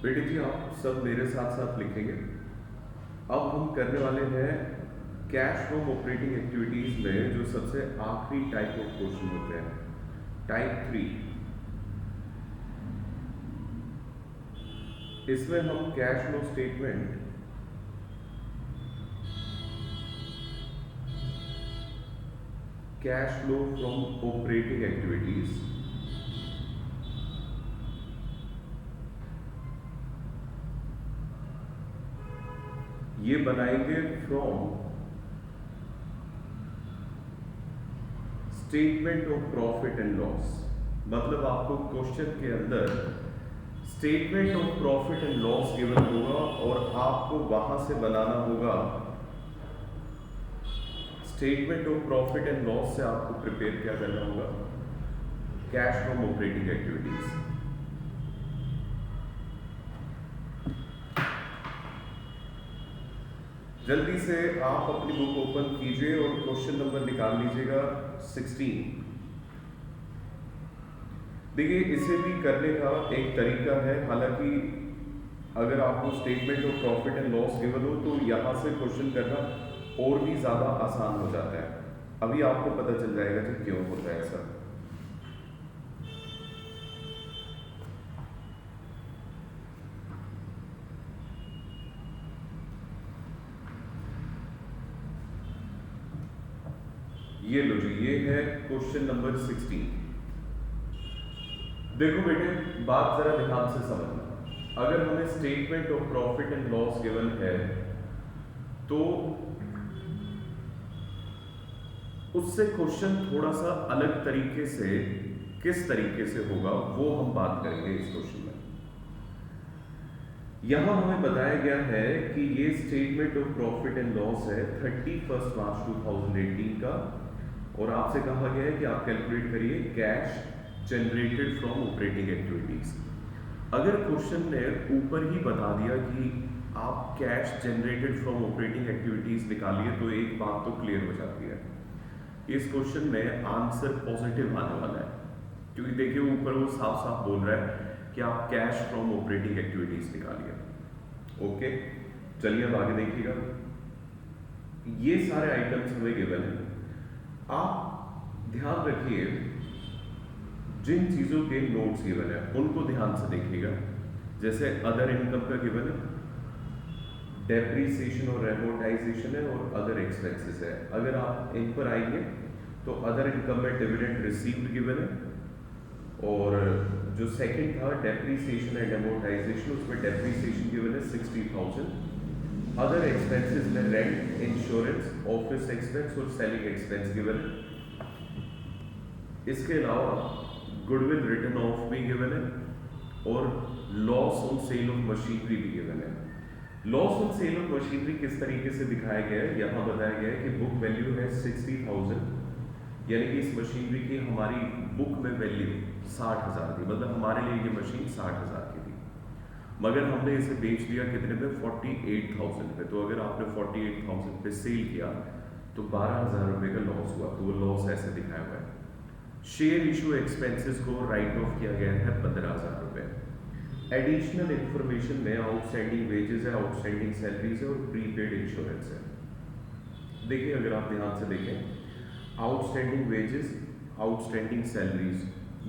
बेटे जी आप सब मेरे साथ साथ लिखेंगे। अब हम करने वाले हैं कैश फ्रॉम ऑपरेटिंग एक्टिविटीज में जो सबसे आखिरी टाइप ऑफ क्वेश्चन होते हैं, टाइप 3। इसमें हम cash flow statement cash flow from operating activities ये बनाएंगे from statement of profit and loss. मतलब आपको क्वेश्चन के अंदर statement of profit and loss given होगा और आपको वहां से बनाना होगा statement of profit and loss से आपको प्रिपेयर क्या करना होगा, कैश फ्रॉम ऑपरेटिंग एक्टिविटीज। जल्दी से आप अपनी बुक ओपन कीजिए और क्वेश्चन नंबर निकाल लीजिएगा 16। देखिए इसे भी करने का एक तरीका है, हालांकि अगर आपको statement of profit and loss given हो तो यहाँ से क्वेश्चन करना और भी ज़्यादा आसान हो जाता है। अभी आपको पता चल जाएगा कि क्यों होता है ऐसा। ये लो जी, ये है क्वेश्चन नंबर 16। देखो बेटे बात जरा ध्यान से समझना। अगर हमें statement of profit and loss given है तो उससे क्वेश्चन थोड़ा सा अलग तरीके से, किस तरीके से होगा वो हम बात करेंगे इस क्वेश्चन में। यहां हमें बताया गया है कि ये statement of profit and loss है 31 मार्च 2018 का, और आपसे कहा गया है कि आप कैलकुलेट करिए cash generated from operating activities. अगर क्वेश्चन ने ऊपर ही बता दिया कि आप cash generated from operating activities निकालिए तो एक बात तो क्लियर हो जाती है, इस क्वेश्चन में आंसर पॉजिटिव आने वाला है, क्योंकि देखिए ऊपर वो साफ साफ बोल रहा है कि आप कैश फ्रॉम ऑपरेटिंग एक्टिविटीज निकालिए। ओके चलिए अब आगे देखिएगा। ये सारे आइटम्स हमें गिवन है। आप ध्यान रखिए जिन चीजों के नोट्स गिवन है उनको ध्यान से देखिएगा। जैसे अदर इनकम का गिवन है, डेप्रीसिएशन और एमोर्टाइजेशन है और अदर एक्सपेंसेस है। अगर आप इन पर आएंगे तो अदर इनकम में डिविडेंड रिसीव्ड गिवन है, और जो सेकंड था डेप्रीसिएशन एंड एमोर्टाइजेशन, उसमें डेप्रीसिएशन गिवन है 60,000। अदर एक्सपेंसेस में रेंट, इंश्योरेंस, ऑफिस एक्सपेंस और सेलिंग एक्सपेंस गिवन है। इसके अलावा गुडविल रिटर्न ऑफ भी गिवन है और loss on sale of machinery भी गिवन है। Loss on sale of machinery किस तरीके से दिखाया गया है, यहाँ बताया गया है कि बुक वैल्यू है 60,000, यानी कि इस मशीनरी की हमारी बुक में वैल्यू 60,000 थी, मतलब हमारे लिए ये मशीन 60,000 की थी, मगर हमने इसे बेच दिया कितने पे, 48,000 पे। तो अगर आपने 48,000 पे सेल किया तो 12,000 रुपये का लॉस हुआ, तो वो लॉस ऐसे दिखाया हुआ है। शेयर इशू एक्सपेंसेस को राइट ऑफ किया गया है 15,000 रुपये। एडिशनल इंफॉर्मेशन में आउटस्टैंडिंग वेजेस है, आउटस्टैंडिंग सैलरीज है और प्रीपेड इंश्योरेंस है। देखिए अगर आप ध्यान से देखें, आउटस्टैंडिंग वेजेस, आउटस्टैंडिंग सैलरीज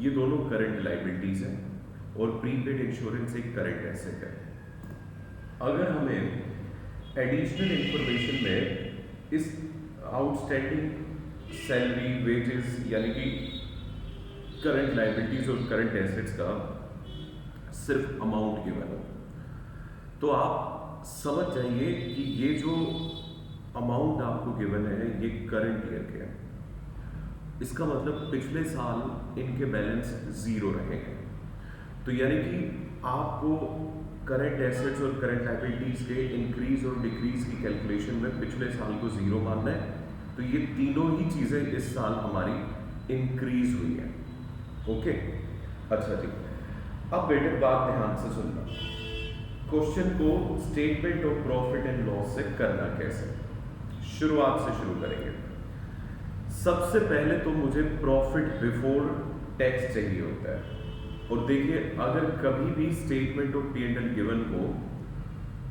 ये दोनों करंट लाइबिलिटीज हैं और प्रीपेड इंश्योरेंस एक करंट एसेट है। अगर हमें एडिशनल इंफॉर्मेशन में इस आउटस्टैंडिंग सैलरी, वेजेस यानी कि करंट लाइबिलिटीज और करंट एसेट्स का सिर्फ अमाउंट गिवन हो तो आप समझ जाइए कि ये जो अमाउंट आपको गिवन है ये करंट ईयर के है। इसका मतलब पिछले साल इनके बैलेंस जीरो रहे हैं, तो यानी कि आपको करंट एसेट्स और करंट लाइबिलिटीज के इंक्रीज और डिक्रीज की कैलकुलेशन में पिछले साल को जीरो मानना है। तो ये तीनों ही चीजें इस साल हमारी इंक्रीज हुई है। ओके अच्छा जी, अब बेटे बात ध्यान से सुनना। क्वेश्चन को statement of profit and loss से करना कैसे, शुरुआत से शुरू करेंगे। सबसे पहले तो मुझे प्रॉफिट बिफोर टैक्स चाहिए होता है। और देखिए अगर कभी भी statement of P and L given हो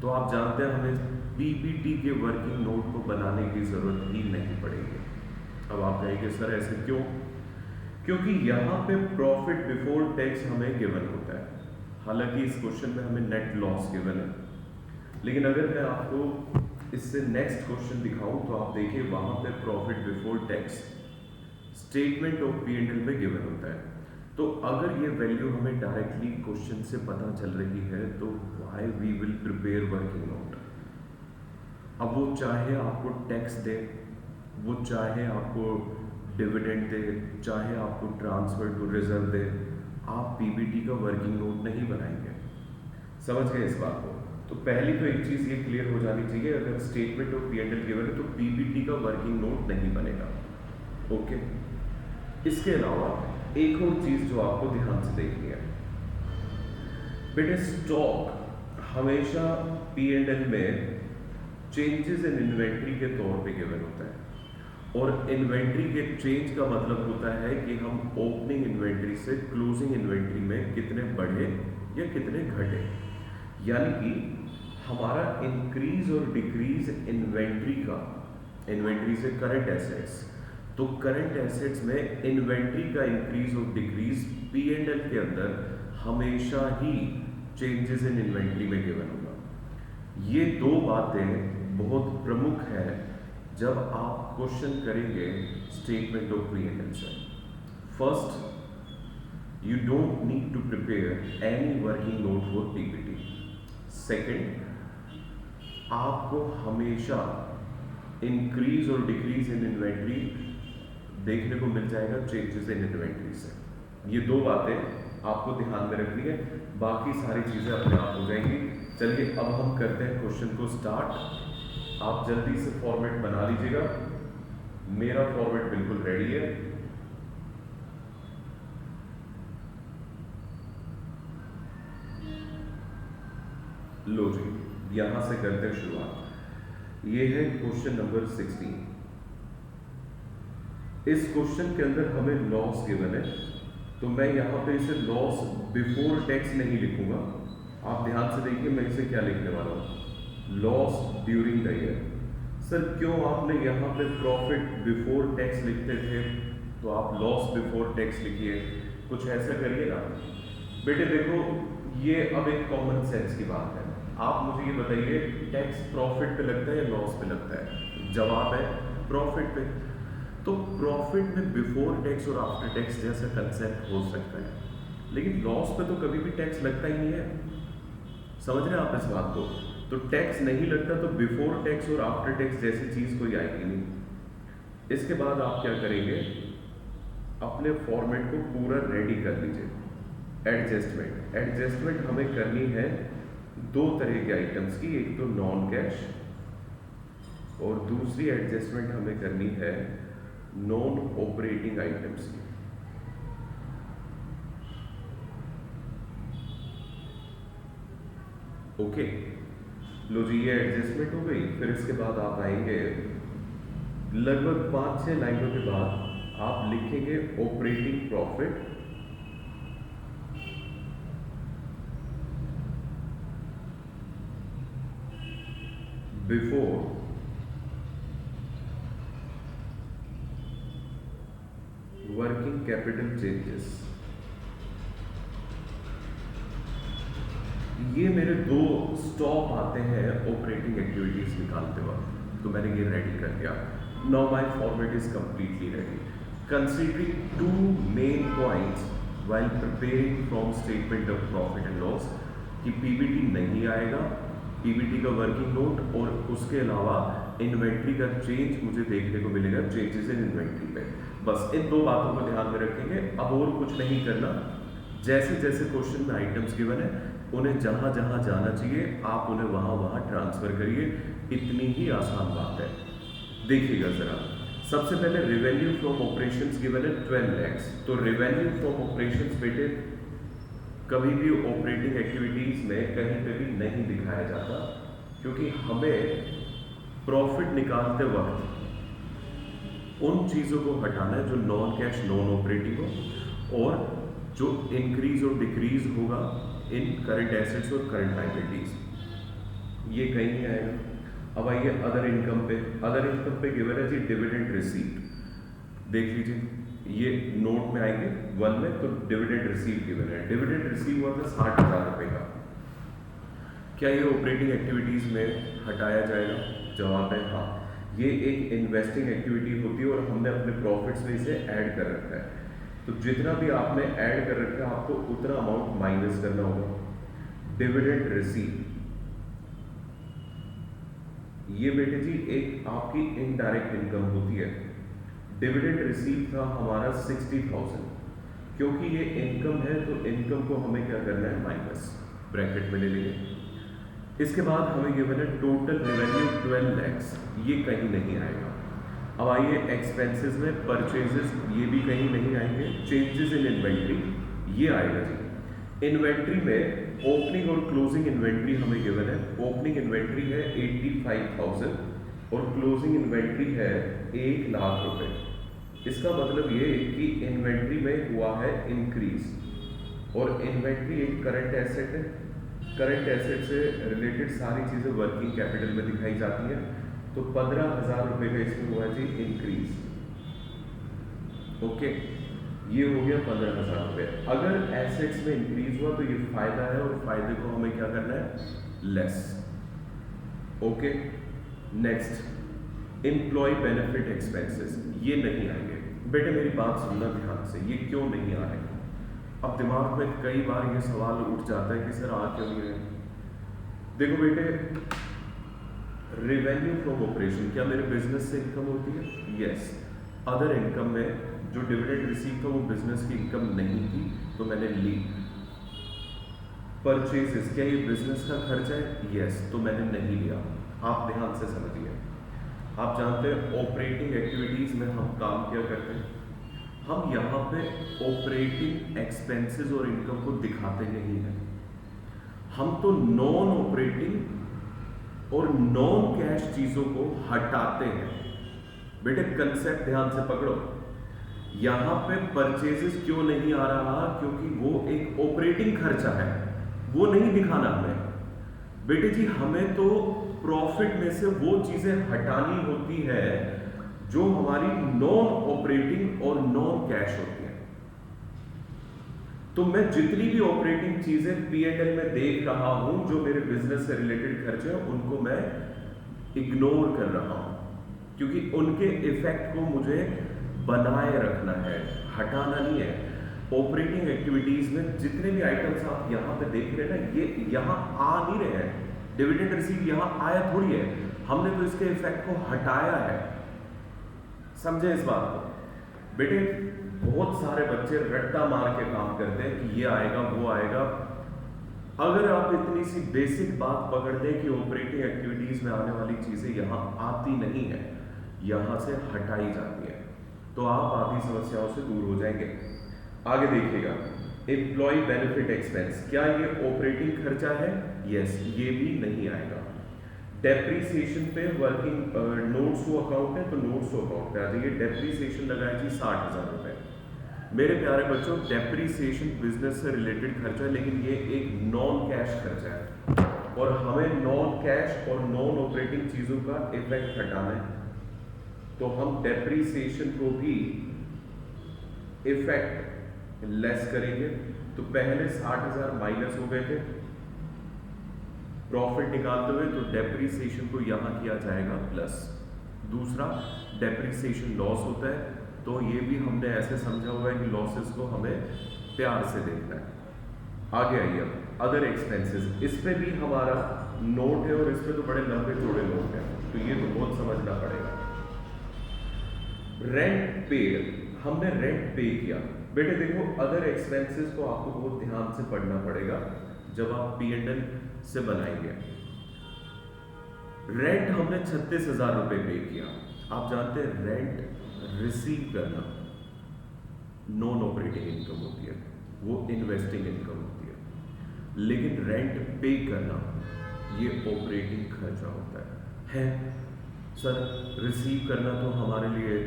तो आप जानते हैं हमें पीपीटी के वर्किंग नोट को बनाने की जरूरत ही नहीं पड़ेगी। अब आप कहेंगे सर ऐसे क्यों? क्योंकि यहाँ पे प्रॉफिट बिफोर टैक्स हमें गिवन होता है, हालांकि इस क्वेश्चन में हमें नेट लॉस गिवन है, लेकिन अगर मैं आपको इससे नेक्स्ट क्वेश्चन दिखाऊं तो आप देखिए वहां पे profit before tax statement of P and L में गिवन होता है। तो अगर ये वैल्यू हमें डायरेक्टली क्वेश्चन से पता चल रही है तो why we will prepare working note. अब वो चाहे आपको टैक्स दे, वो चाहे आपको डिविडेंड दे, चाहे आपको ट्रांसफर टू रिजर्व दे, आप पीबीटी का वर्किंग नोट नहीं बनाएंगे। समझ गए इस बात को? तो पहली तो एक चीज ये क्लियर हो जानी चाहिए, अगर statement of P and L given है तो पीबीटी का वर्किंग नोट नहीं बनेगा। ओके, इसके अलावा एक और चीज जो आपको ध्यान से देखनी है बेटे, स्टॉक हमेशा पी एंड एल में चेंजेस इन इन्वेंट्री के तौर पे गिवन होता है, और इन्वेंट्री के चेंज का मतलब होता है कि हम ओपनिंग इन्वेंट्री से क्लोजिंग इन्वेंट्री में कितने बढ़े या कितने घटे, यानी कि हमारा इंक्रीज और डिक्रीज इन्वेंट्री से करंट एसेट्स, तो करंट एसेट्स में इन्वेंट्री का इंक्रीज और डिक्रीज पी एंड एल के अंदर हमेशा ही चेंजेस इन इन्वेंट्री में गिवन होगा। ये दो बातें बहुत प्रमुख है जब आप क्वेश्चन करेंगे statement of P and L से। First, you don't need to prepare any working note for PPT. Second, आपको हमेशा इंक्रीज और डिक्रीज इन इन्वेंट्री देखने को मिल जाएगा चेंजेस इन इन्वेंट्री से। ये दो बातें आपको ध्यान में रखनी है, बाकी सारी चीजें अपने आप हो जाएंगी। चलिए अब हम करते हैं क्वेश्चन को स्टार्ट। आप जल्दी से फॉर्मेट बना लीजिएगा, मेरा फॉर्मेट बिल्कुल रेडी है। लो जी, यहां से करते हैं शुरुआत। ये है क्वेश्चन नंबर 16। इस क्वेश्चन के अंदर हमें लॉस गिवन है, तो मैं यहां पे इसे लॉस बिफोर टैक्स नहीं लिखूंगा। आप ध्यान से देखिए मैं इसे क्या लिखने वाला हूं, loss during the year. Sir क्यों आपने यहां पे प्रॉफिट बिफोर टैक्स लिखते थे तो आप लॉस बिफोर टैक्स लिखिए, कुछ ऐसा करिए ना बेटे। देखो ये अब एक कॉमन सेंस की बात है, आप मुझे ये बताइए टैक्स प्रॉफिट पे लगता है या लॉस पे लगता है? जवाब है प्रॉफिट पे। तो प्रॉफिट में बिफोर टैक्स और आफ्टर टैक्स जैसा कंसेप्ट हो सकता है, लेकिन लॉस पे तो कभी भी टैक्स लगता ही नहीं है। समझ रहे हैं आप इस बात को? तो टैक्स नहीं लगता तो बिफोर टैक्स और आफ्टर टैक्स जैसी चीज कोई आएगी नहीं। इसके बाद आप क्या करेंगे, अपने फॉर्मेट को पूरा रेडी कर लीजिए। एडजस्टमेंट हमें करनी है दो तरह के आइटम्स की, एक तो नॉन कैश और दूसरी एडजस्टमेंट हमें करनी है नॉन ऑपरेटिंग आइटम्स की। ओके, लो जी ये एडजस्टमेंट हो गई। फिर इसके बाद आप आएंगे लगभग 5-6 लाइनों के बाद आप लिखेंगे operating profit before working capital changes. ये मेरे दो स्टॉप आते हैं ऑपरेटिंग एक्टिविटीज निकालते वक्त, तो मैंने ये रेडी कर दिया। Now my format is completely ready. Considering two main points while preparing from statement of profit and loss कि पीबीटी नहीं आएगा, पीबीटी का वर्किंग नोट, और उसके अलावा इन्वेंट्री का चेंज मुझे देखने को मिलेगा चेंजेस इन इन्वेंट्री पे। बस इन दो बातों को ध्यान में रखेंगे, अब और कुछ नहीं करना। जैसे जैसे क्वेश्चन में आइटम्स गिवन है उन्हें जहां जहां जाना चाहिए आप उन्हें वहां वहां ट्रांसफर करिए, इतनी ही आसान बात है। देखिएगा जरा, सबसे पहले रेवेन्यू फ्रॉम ऑपरेशंस गिवन है 12 lakhs। तो रेवेन्यू फ्रॉम ऑपरेशंस बेटे कभी भी ऑपरेटिंग एक्टिविटीज में कहीं पे भी नहीं दिखाया जाता, क्योंकि हमें प्रॉफिट निकालते वक्त उन चीज़ों को हटाना है जो नॉन कैश नॉन ऑपरेटिंग हो, और जो इंक्रीज और डिक्रीज होगा इन करंट एसेट्स और करंट लायबिलिटीज, ये कहीं नहीं आएगा। अब आइए अदर इनकम पे। अदर इनकम पे गिवन है जी डिविडेंड रिसीप्ट। देख लीजिए, ये नोट में आएंगे 1 में, तो डिविडेंड रिसीव गिवन है। डिविडेंड रिसीव हुआ था 60,000 रुपये का। क्या ये ऑपरेटिंग एक्टिविटीज में हटाया जाएगा? जवाब है हाँ। ये एक इन्वेस्टिंग एक्टिविटी होती है और हमने अपने प्रॉफिट्स में इसे ऐड कर रखा है। तो जितना भी आपने ऐड कर रखा है आपको उतना अमाउंट माइनस करना होगा। डिविडेंड रिसीव, ये बेटे जी एक आपकी इनडायरेक्ट इनकम होती है। डिविडेंड रिसीव था हमारा 60,000, क्योंकि ये इनकम है तो इनकम को हमें क्या करना है? माइनस, ब्रैकेट में ले लेंगे। इसके बाद हमें गिवन है टोटल रेवेन्यू 12 lakhs, ये कहीं नहीं आएगा। अब आइए एक्सपेंसेस में, परचेजेस, ये भी कहीं नहीं आएंगे। चेंजेस इन इन्वेंट्री, ये आएगा जी। इन्वेंट्री में ओपनिंग और क्लोजिंग इन्वेंट्री हमें गिवन है। ओपनिंग इन्वेंट्री है 85,000 और क्लोजिंग इन्वेंट्री है 1 लाख रुपए। इसका मतलब ये कि इन्वेंट्री में हुआ है इंक्रीज, और इन्वेंट्री एक करंट एसेट है। करंट एसेट से रिलेटेड सारी चीज़ें वर्किंग कैपिटल में दिखाई जाती हैं। तो 15,000 रुपये का इसमें हुआ जी इंक्रीज। ओके, ये हो गया 15,000 रुपये। अगर एसेट्स में इंक्रीज हुआ तो ये फायदा है, और फायदे को हमें क्या करना है? Less. Okay, next employee benefit expenses, ये नहीं आएंगे। बेटे मेरी बात सुनना ध्यान से, ये क्यों नहीं आ रहे? अब दिमाग में कई बार ये सवाल उठ जाता है कि सर आ क्यों नहीं रहे? देखो बेटे, रेवेन्यू फ्रॉम ऑपरेशन, क्या मेरे बिजनेस से इनकम होती है? यस। अदर इनकम में जो डिविडेंड रिसीव था वो बिजनेस की इनकम नहीं थी, तो मैंने ली। परचेजेस, क्या ये बिजनेस का खर्चा है? यस, तो मैंने नहीं लिया। आप ध्यान से समझिए, आप जानते हैं ऑपरेटिंग एक्टिविटीज में हम काम क्या करते हैं? हम यहाँ पे ऑपरेटिंग एक्सपेंसेस और इनकम को दिखाते नहीं हैं, हम तो नॉन ऑपरेटिंग और नॉन कैश चीजों को हटाते हैं। बेटे कंसेप्ट ध्यान से पकड़ो। यहां पे परचेजेस क्यों नहीं आ रहा? क्योंकि वो एक ऑपरेटिंग खर्चा है, वो नहीं दिखाना हमें। बेटे जी हमें तो प्रॉफिट में से वो चीजें हटानी होती है जो हमारी नॉन ऑपरेटिंग और नॉन कैश होती है। तो मैं जितनी भी ऑपरेटिंग चीजें P&L में देख रहा हूं जो मेरे बिजनेस से रिलेटेड खर्चे हैं, उनको मैं इग्नोर कर रहा हूं, क्योंकि उनके इफेक्ट को मुझे बनाए रखना है, हटाना नहीं है। ऑपरेटिंग एक्टिविटीज में जितने भी आइटम्स आप यहां पे देख रहे हैं ना, ये यहां आ नहीं रहे हैं। डिविडेंड रिसीव यहां आया थोड़ी है, हमने तो इसके इफेक्ट को हटाया है। समझे इस बात को? बेटे बहुत सारे बच्चे रट्टा मार के काम करते हैं कि ये आएगा वो आएगा। अगर आप इतनी सी बेसिक बात पकड़ लें कि ऑपरेटिंग एक्टिविटीज में आने वाली चीजें यहां आती नहीं है, यहां से हटाई जाती है, तो आप आधी समस्याओं से दूर हो जाएंगे। आगे देखिएगा, एम्प्लॉय बेनिफिट एक्सपेंस, क्या ये ऑपरेटिंग खर्चा है? यस, ये भी नहीं आएगा। डेप्रीसिएशन पे वर्किंग नोट्स टू अकाउंट है, तो नोट्स टू अकाउंट पे आ जाइए। डेप्रीसिएशन लगाया जी 60,000 रुपए। मेरे प्यारे बच्चों, डेप्रीसिएशन बिजनेस से रिलेटेड खर्चा है, लेकिन ये एक नॉन कैश खर्चा है, और हमें नॉन कैश और नॉन ऑपरेटिंग चीजों का इफेक्ट हटाना है। तो हम डेप्रीसिएशन को भी इफेक्ट लेस करेंगे। तो पहले 60,000 माइनस हो गए थे प्रॉफिट निकालते हुए, तो डेप्रीसिएशन को यहां किया जाएगा प्लस। दूसरा, डेप्रीसिएशन लॉस होता है, तो ये भी हमने ऐसे समझा हुआ है कि लॉसेस को हमें प्यार से देखना है। आगे आइए, अब अदर एक्सपेंसेस, इस पे भी हमारा नोट है और इस पे तो बड़े लंबे चौड़े नोट हैं, तो ये तो बहुत समझना पड़ेगा। रेंट पेड, हमने रेंट पे किया। बेटे देखो, अदर एक्सपेंसेस को आपको बहुत ध्यान से पढ़ना पड़ेगा जब आप P&L से बनाएंगे। रेंट हमने 36,000 रुपए पे किया। आप जानते हैं रेंट रिसीव करना नॉन ऑपरेटिंग इनकम होती है, वो इन्वेस्टिंग इनकम होती है, लेकिन रेंट पे करना ये ऑपरेटिंग खर्चा होता है। सर रिसीव करना तो हमारे लिए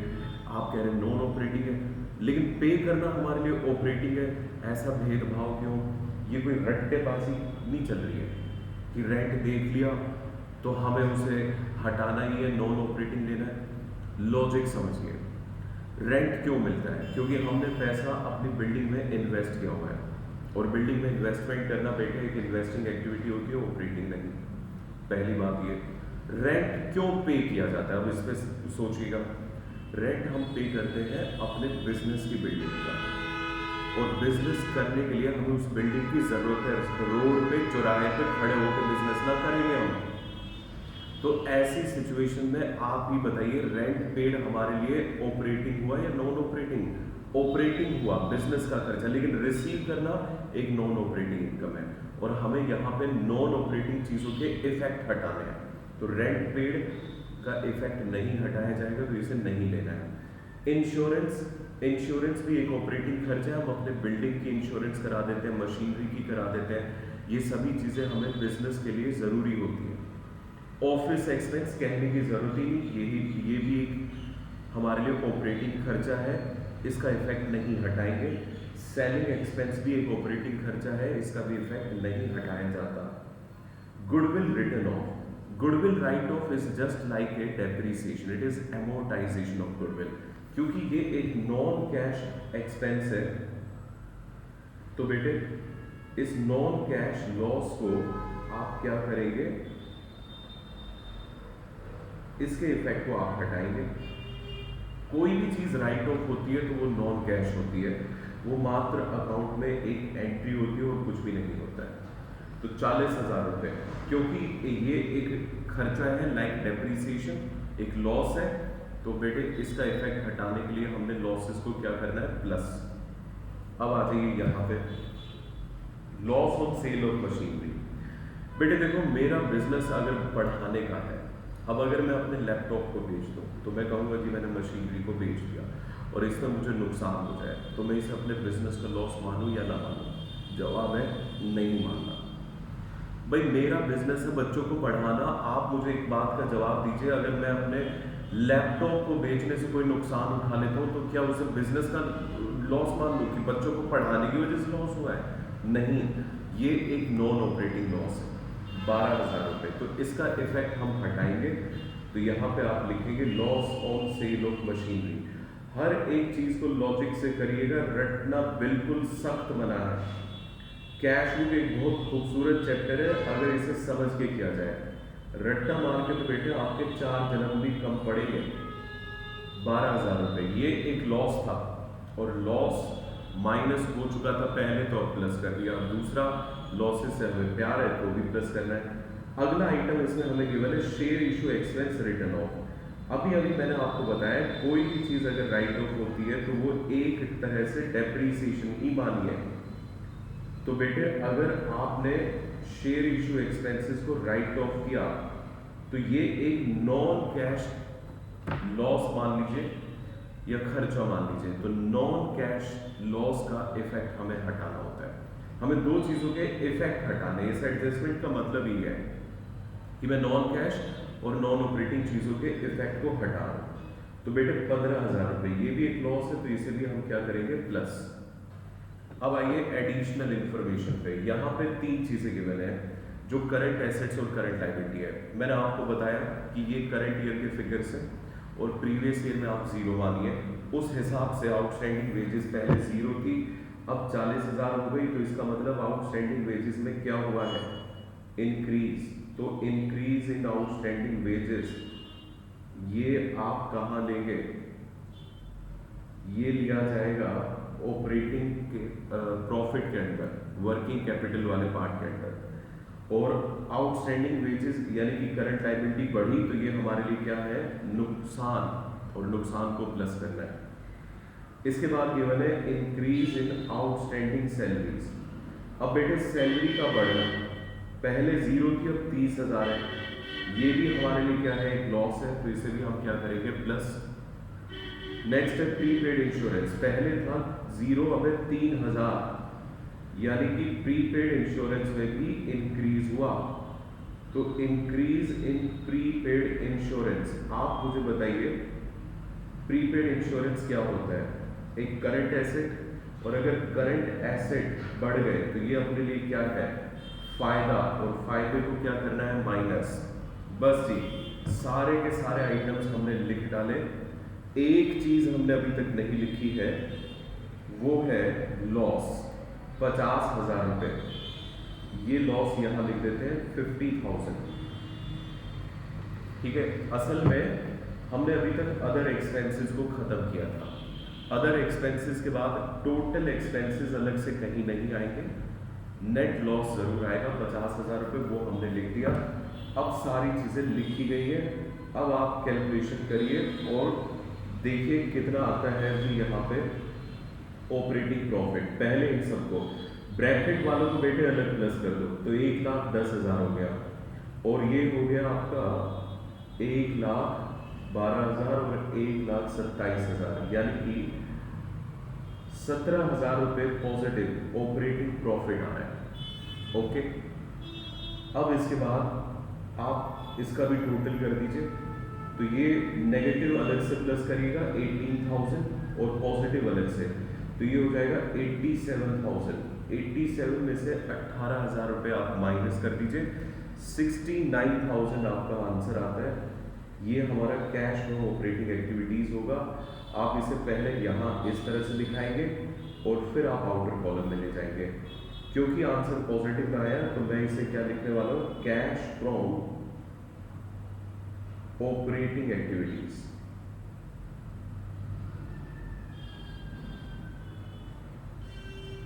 आप कह रहे हैं नॉन ऑपरेटिंग है, लेकिन पे करना हमारे लिए ऑपरेटिंग है। ऐसा भेदभाव क्यों? ये कोई रट्टेबाजी नहीं चल रही है कि रेंट देख लिया तो हमें उसे हटाना ही है, नॉन ऑपरेटिंग लेना है। लॉजिक समझिए, रेंट क्यों मिलता है? क्योंकि हमने पैसा अपनी बिल्डिंग में इन्वेस्ट किया हुआ है, और बिल्डिंग में इन्वेस्टमेंट करना बेटे एक इन्वेस्टिंग एक्टिविटी होती है, ऑपरेटिंग नहीं। पहली बात ये, रेंट क्यों पे किया जाता है? अब इस पर सोचिएगा। रेंट हम पे करते हैं अपने बिजनेस की बिल्डिंग का, और बिजनेस करने के लिए हमें उस बिल्डिंग की जरूरत है। रोड पे चौराहे पे खड़े होकर बिजनेस ना करेंगे हम। तो ऐसी सिचुएशन में आप ही बताइए, रेंट पेड हमारे लिए ऑपरेटिंग हुआ या नॉन ऑपरेटिंग? ऑपरेटिंग हुआ, बिजनेस का खर्चा, लेकिन रिसीव करना एक नॉन ऑपरेटिंग इनकम है, और हमें यहाँ पे नॉन ऑपरेटिंग चीजों के इफेक्ट हटाने हैं। तो रेंट पेड का इफेक्ट नहीं हटाया जाएगा, तो इसे नहीं लेना है। इंश्योरेंस, इंश्योरेंस भी एक ऑपरेटिंग खर्चा है। हम अपने बिल्डिंग की इंश्योरेंस करा देते हैं, मशीनरी की करा देते हैं। ये सभी चीजें हमें बिजनेस के लिए जरूरी होती है। ऑफिस एक्सपेंस कहने की जरूरत ही नहीं, ये भी एक हमारे लिए ऑपरेटिंग खर्चा है, इसका इफेक्ट नहीं हटाएंगे। सेलिंग एक्सपेंस भी एक ऑपरेटिंग खर्चा है, इसका भी इफेक्ट नहीं हटाया जाता। Goodwill return of, goodwill right of is just like a depreciation, it is amortisation of goodwill. क्योंकि ये एक नॉन कैश एक्सपेंस है, तो बेटे इस नॉन कैश लॉस को आप क्या करेंगे? इसके इफेक्ट को आप हटाएंगे। कोई भी चीज राइट ऑफ होती है तो वो नॉन कैश होती है, वो मात्र अकाउंट में एक एंट्री होती है और कुछ भी नहीं होता है। तो 40,000 रुपए, क्योंकि ये एक खर्चा है लाइक डेप्रिसिएशन, एक लॉस है, तो बेटे इसका इफेक्ट हटाने के लिए हमने लॉसेस को क्या करना है? प्लस। अब आ जाइए यहाँ पे, loss on sale of machinery. बेटे देखो, मेरा बिजनेस अगर बढ़ाने का है, अब अगर मैं अपने लैपटॉप को बेच दूँ तो मैं कहूँगा कि मैंने मशीनरी को बेच दिया और इसमें मुझे नुकसान हो जाए, तो मैं इसे अपने बिजनेस का लॉस मानूँ या ना मानूँ? जवाब है नहीं मानना। भाई मेरा बिजनेस है बच्चों को पढ़ाना, आप मुझे एक बात का जवाब दीजिए, अगर मैं अपने लैपटॉप को बेचने से कोई नुकसान उठा लेता हूँ तो क्या उसे बिजनेस का लॉस मान लूँ कि बच्चों को पढ़ाने की वजह से लॉस हुआ है? नहीं, ये एक नॉन ऑपरेटिंग लॉस है, 12,000 रुपये। तो इसका इफेक्ट हम हटाएंगे, तो यहाँ पे आप लिखेंगे loss on sale of machinery. हर एक चीज को लॉजिक से करिएगा, रटना बिल्कुल सख्त मना है। कैश बुक एक बहुत खूबसूरत चैप्टर है, अगर इसे समझ के किया जाए। रट्टा मार के तो बेटे आपके 4 जन्म भी कम पड़ेंगे। 12,000 रुपये ये एक लॉस था, और लॉस माइनस हो चुका था पहले, तो अब प्लस कर दिया। अब दूसरा, लॉसेस से हमें प्यार है तो भी प्लस करना है। अगला आइटम इसमें हमें गिवन है share issue expense return of. अभी मैंने आपको बताया, कोई भी चीज अगर राइट ऑफ होती है तो वो एक तरह से डेप्रीसिएशन ही मानी है। तो बेटे अगर आपने शेयर इशू एक्सपेंसेस को राइट ऑफ किया तो ये एक नॉन कैश लॉस मान लीजिए या खर्चा मान लीजिए, तो नॉन कैश लॉस का इफेक्ट हमें हटाना होता है। हमें दो चीजों के इफेक्ट हटाने, इस एडजस्टमेंट का मतलब ही है कि मैं नॉन कैश और नॉन ऑपरेटिंग चीजों के इफेक्ट को हटा रहा हूं। तो बेटे 15,000 रुपये ये भी एक लॉस है, तो इसे भी हम क्या करेंगे? प्लस। अब आइए एडिशनल इंफॉर्मेशन पे। यहाँ पे 3 चीजें गिवन है जो करंट एसेट्स और करंट लायबिलिटी है। मैंने आपको बताया कि ये करंट ईयर के फिगर्स हैं और प्रीवियस ईयर में आप 0 मानिए, उस हिसाब से आउटस्टैंडिंग वेजेस पहले 0 थी, अब 40,000 हो गई, तो इसका मतलब आउटस्टैंडिंग वेजेस में क्या हुआ है? इंक्रीज। तो इंक्रीज इन आउटस्टैंडिंग वेजेस ये आप कहाँ लेंगे? ये लिया जाएगा ऑपरेटिंग के प्रॉफिट के अंदर, वर्किंग कैपिटल वाले पार्ट के अंदर। और आउटस्टैंडिंग वेजेस यानी कि करंट लायबिलिटी बढ़ी तो ये हमारे लिए क्या है? नुकसान, और नुकसान को प्लस करना है। इसके बाद गिवन है इंक्रीज इन आउटस्टैंडिंग सैलरीज। अब बेटे सैलरी का बढ़ना, पहले 0 थी अब 30,000 है, ये भी हमारे लिए क्या है? एक लॉस है, तो इसे भी हम क्या करेंगे? प्लस। नेक्स्ट है प्रीपेड इंश्योरेंस, पहले था 0 अब है 3,000, यानी कि प्रीपेड इंश्योरेंस में भी इंक्रीज हुआ। तो इंक्रीज इन प्रीपेड इंश्योरेंस, आप मुझे बताइए प्रीपेड इंश्योरेंस क्या होता है? एक करंट एसेट, और अगर करंट एसेट बढ़ गए तो ये अपने लिए क्या है, फायदा, और फायदे को क्या करना है, माइनस। बस जी, सारे के सारे आइटम्स हमने लिख डाले। एक चीज हमने अभी तक नहीं लिखी है, वो है लॉस, 50,000 रुपये। ये लॉस यहां लिख देते हैं 50,000। ठीक है, असल में हमने अभी तक अदर एक्सपेंसेस को खत्म किया था। अदर एक्सपेंसेस के बाद टोटल एक्सपेंसेस अलग से कहीं नहीं आएंगे, नेट लॉस जरूर आएगा 50,000 रुपये, वो हमने लिख दिया। अब सारी चीजें लिखी गई है, अब आप कैलकुलेशन करिए और देखिए कितना आता है जी यहाँ पे ऑपरेटिंग प्रॉफिट। पहले इन सबको ब्रैकेट वालों को बेटे अलग प्लस कर दो, तो 1,10,000 हो गया, और ये हो गया आपका 1,12,000 और 1,27,000, यानी कि 17,000 रुपये पॉजिटिव ऑपरेटिंग प्रॉफिट आ रहा है। ओके, अब इसके बाद आप इसका भी टोटल कर दीजिए, तो ये नेगेटिव अलग से प्लस करिएगा 18,000 और पॉजिटिव अलग से, तो ये हो जाएगा 87,000। 87 में से 18,000 रुपये आप माइनस कर दीजिए, 69,000 आपका आंसर आता है। ये हमारा कैश फ्लो ऑपरेटिंग एक्टिविटीज होगा। आप इसे पहले यहाँ इस तरह से दिखाएंगे और फिर आप आउटर कॉलम में ले जाएंगे। क्योंकि आंसर पॉजिटिव का आया तो मैं इसे क्या लिखने वाला हूँ, कैश फ्रॉम ऑपरेटिंग एक्टिविटीज।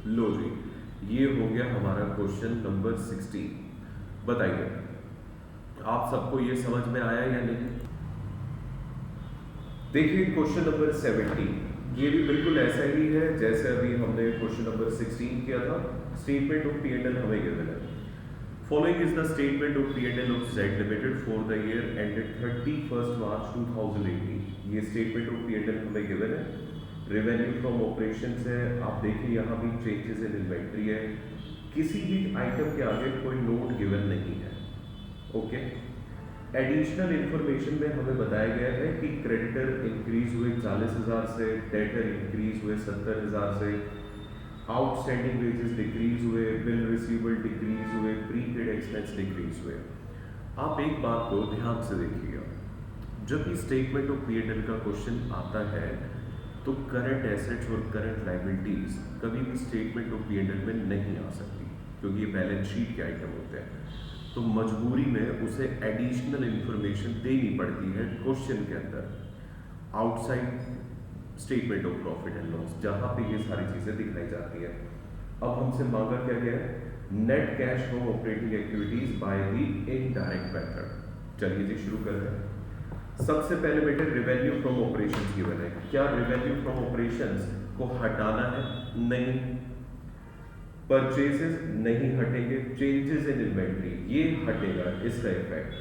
लो जी, ये हो गया हमारा क्वेश्चन नंबर 16। बताइए आप सबको ये समझ में आया या नहीं। देखिए क्वेश्चन नंबर 17, ये भी बिल्कुल ऐसा ही है जैसे अभी हमने क्वेश्चन नंबर 16 किया था। स्टेटमेंट ऑफ P&L हमें गिवन है। Following is the statement of P&L of Z limited for the year ended 31 मार्च 2018। ये स्टेटमेंट ऑफ P&L हमें गिवन है। रेवेन्यू फ्रॉम ऑपरेशंस है, आप देखिए यहाँ भी चेंजेस इन इन्वेंट्री है, किसी भी आइटम के आगे कोई नोट गिवन नहीं है। ओके, एडिशनल इंफॉर्मेशन में हमें बताया गया है कि क्रेडिटर इंक्रीज हुए 40,000 से, डेटर इंक्रीज हुए 70,000 से, आउटस्टैंडिंग वेजेस डिक्रीज हुए, बिल रिसीवेबल डिक्रीज हुए, प्रीपेड एक्सपेंस डिक्रीज हुए। आप एक बात को ध्यान से देखिएगा, जब भी स्टेटमेंट ऑफ P&L का क्वेश्चन आता है तो करंट एसेट्स और करंट लायबिलिटीज कभी भी स्टेटमेंट ऑफ P&L में नहीं आ सकती, क्योंकि ये बैलेंस शीट के आइटम होते हैं। तो मजबूरी में उसे एडिशनल इंफॉर्मेशन देनी पड़ती है क्वेश्चन के अंदर, outside statement of profit and loss, जहां पे ये सारी चीजें दिखाई जाती है। अब हमसे मांगा क्या गया है, net cash from operating activities by the indirect method. चलिए जी शुरू करते हैं। सबसे पहले बेटे रेवेन्यू फ्रॉम ऑपरेशंस गिवन है। क्या रेवेन्यू फ्रॉम ऑपरेशंस को हटाना है? नहीं। परचेसेस नहीं हटेंगे। चेंजेस इन इन्वेंट्री ये हटेगा, इसका इफेक्ट,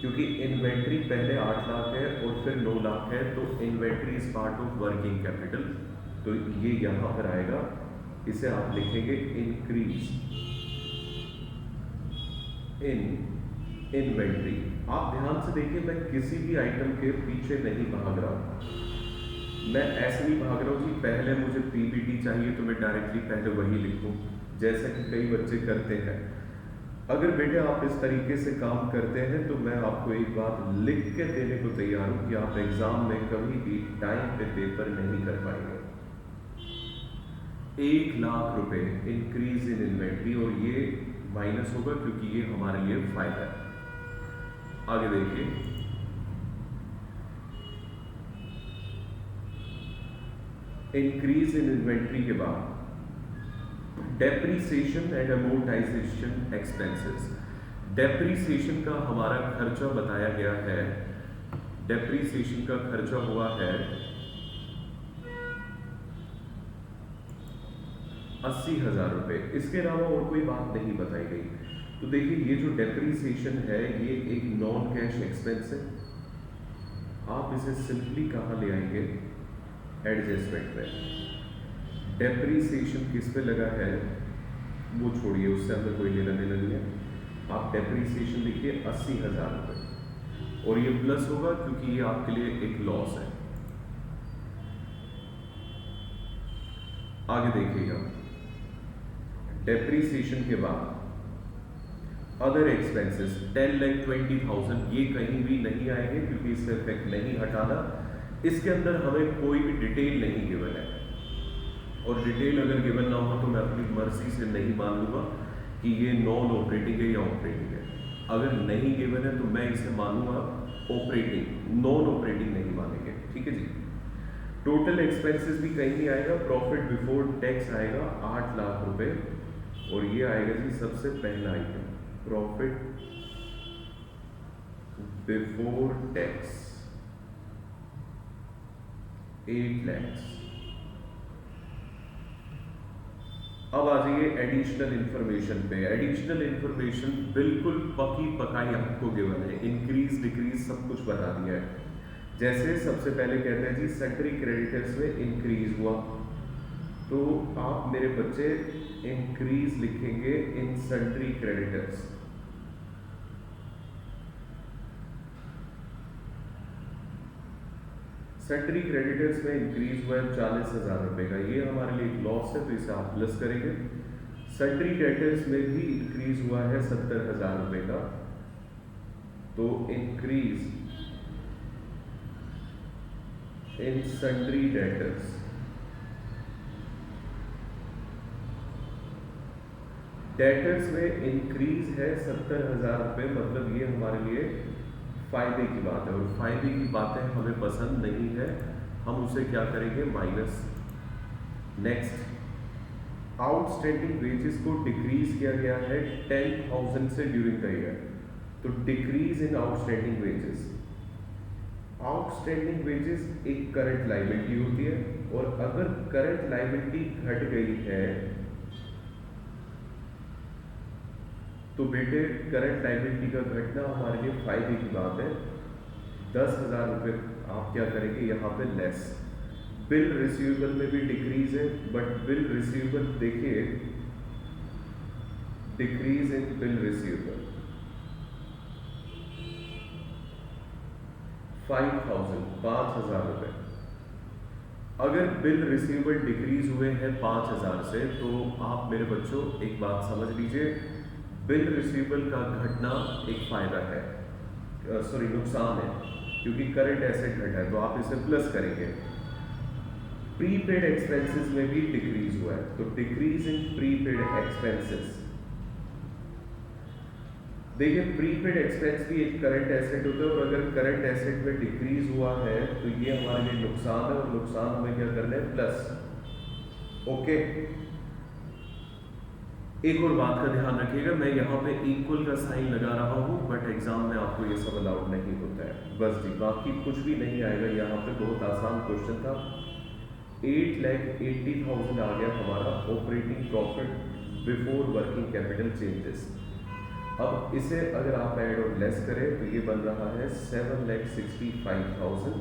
क्योंकि इन्वेंट्री पहले 8 लाख है और फिर 9 लाख है, तो inventory is part of working capital, तो ये यहां पर आएगा। इसे आप लिखेंगे इंक्रीज इन इन्वेंट्री। आप ध्यान से देखिए, मैं किसी भी आइटम के पीछे नहीं भाग रहा हूं। मैं ऐसे नहीं भाग रहा हूं कि पहले मुझे पीबीटी चाहिए तो मैं डायरेक्टली पहले वही लिखूं, जैसा कि कई बच्चे करते हैं। अगर बेटे आप इस तरीके से काम करते हैं तो मैं आपको एक बात लिख के देने को तैयार हूं कि आप एग्जाम में कभी भी टाइम पे पेपर नहीं कर पाएंगे। 1 लाख रुपए इंक्रीज इन इन्वेंट्री, और ये माइनस होगा क्योंकि ये हमारे लिए फायदा है। आगे देखिए, इंक्रीज इन इन्वेंट्री के बाद depreciation and amortisation expenses. Depreciation का हमारा खर्चा बताया गया है। डेप्रीसिएशन का खर्चा हुआ है 80,000 रुपये। इसके अलावा और कोई बात नहीं बताई गई। तो देखिए, ये जो डेप्रीसिएशन है ये एक नॉन कैश एक्सपेंस है। आप इसे सिंपली कहाँ ले आएंगे, एडजस्टमेंट में। डेप्रीसिएशन किस पे लगा है वो छोड़िए, उससे हमें कोई लेना देना नहीं है। आप डेप्रीसिएशन लिखिए 80,000 रुपये, और ये प्लस होगा क्योंकि ये आपके लिए एक लॉस है। आगे देखिएगा, डेप्रीसिएशन के बाद अदर एक्सपेंसेस 10,20,000 ये कहीं भी नहीं आएंगे क्योंकि इसका इफेक्ट नहीं हटाना। इसके अंदर हमें कोई भी डिटेल नहीं गिवन है, और डिटेल अगर गिवन ना हो तो मैं अपनी मर्जी से नहीं मान लूँगा कि ये नॉन ऑपरेटिंग है या ऑपरेटिंग है। अगर नहीं गिवन है तो मैं इसे मानूंगा ऑपरेटिंग, नॉन ऑपरेटिंग नहीं मानेंगे। ठीक है जी। टोटल एक्सपेंसेस भी कहीं नहीं आएगा, प्रॉफिट बिफोर टैक्स आएगा 8 लाख रुपए, और ये आएगा जी सबसे पहला item, profit before tax 8 lakh. अब आ जाइए एडिशनल इंफॉर्मेशन पे। एडिशनल इंफॉर्मेशन बिल्कुल पकी पकाई आपको गिवन है, इंक्रीज डिक्रीज सब कुछ बता दिया है। जैसे सबसे पहले कहते हैं जी सैंडरी क्रेडिटर्स में इंक्रीज हुआ, तो आप मेरे बच्चे इंक्रीज लिखेंगे इन सैंडरी क्रेडिटर्स। सैंडरी क्रेडिटर्स में इंक्रीज हुआ है 40,000 रुपए का, ये हमारे लिए एक लॉस है तो इसे आप प्लस करेंगे। सैंडरी डेटर्स में भी इंक्रीज हुआ है 70,000 रुपए का, तो इंक्रीज इन सैंडरी डेटर्स। डेटर्स में इंक्रीज है 70,000 रुपए, मतलब ये हमारे लिए फायदे की बात है, और फायदे की बातें हमें पसंद नहीं है, हम उसे क्या करेंगे माइनस। नेक्स्ट, आउटस्टैंडिंग वेजेस को डिक्रीज किया गया है 10,000 से ड्यूरिंग द ईयर, तो decrease in outstanding wages. Outstanding wages एक करंट लायबिलिटी होती है, और अगर करंट लायबिलिटी घट गई है तो बेटे करंट लायबिलिटी का घटना हमारे लिए फायदे की बात है। 10,000 रुपये आप क्या करेंगे यहाँ पे लेस। बिल रिसीवेबल में भी डिक्रीज है, बट बिल रिसीवेबल देखिए, डिक्रीज इन बिल रिसीवेबल 5,000 रुपए। अगर बिल रिसीवेबल डिक्रीज हुए हैं 5,000 से, तो आप मेरे बच्चों एक बात समझ लीजिए, बिल रिसीवेबल का घटना एक फायदा है, सॉरी नुकसान है, क्योंकि करंट एसेट घटा है, तो आप इसे प्लस करेंगे। प्रीपेड एक्सपेंसेस में भी डिक्रीज हुआ है, तो डिक्रीज इन प्रीपेड एक्सपेंसेस। देखिए प्रीपेड एक्सपेंस भी एक करंट एसेट होता है, और अगर करंट एसेट में डिक्रीज हुआ है तो ये हमारे लिए नुकसान है, और नुकसान हमें क्या करना है प्लस। ओके, एक और बात का ध्यान रखिएगा, मैं यहाँ पे इक्वल का साइन लगा रहा हूँ, बट एग्जाम में आपको ये सब अलाउड नहीं होता है। बस जी, बाकी कुछ भी नहीं आएगा यहाँ पे, बहुत आसान क्वेश्चन था। 8,80,000 आ गया हमारा operating profit before working capital changes. अब इसे अगर आप ऐड और लेस करें तो ये बन रहा है 7,65,000।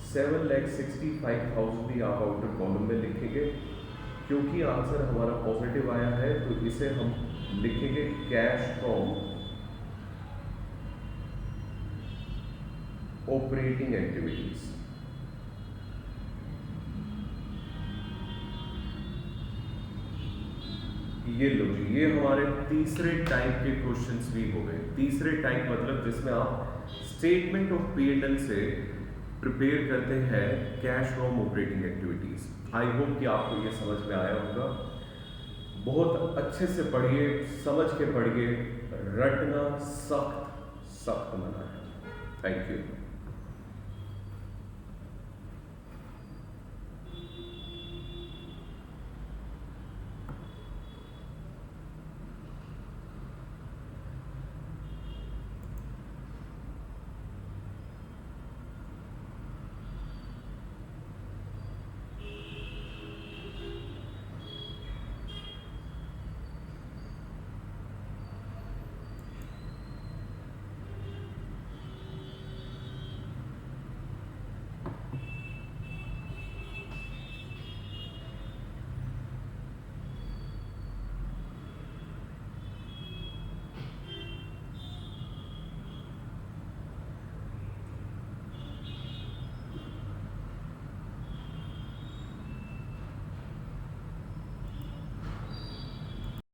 7,65,000 भी आप आउटर कॉलम में लिखेंगे, क्योंकि आंसर हमारा पॉजिटिव आया है तो इसे हम लिखेंगे कैश फ्रॉम ऑपरेटिंग एक्टिविटीज। ये लो जी, ये हमारे तीसरे टाइप के क्वेश्चंस भी हो गए। तीसरे टाइप मतलब जिसमें आप स्टेटमेंट ऑफ P&L से प्रिपेयर करते हैं cash from operating activities. I hope कि आपको ये समझ में आया होगा। बहुत अच्छे से पढ़िए, समझ के पढ़िए, रटना सख्त सख्त मना है। Thank you.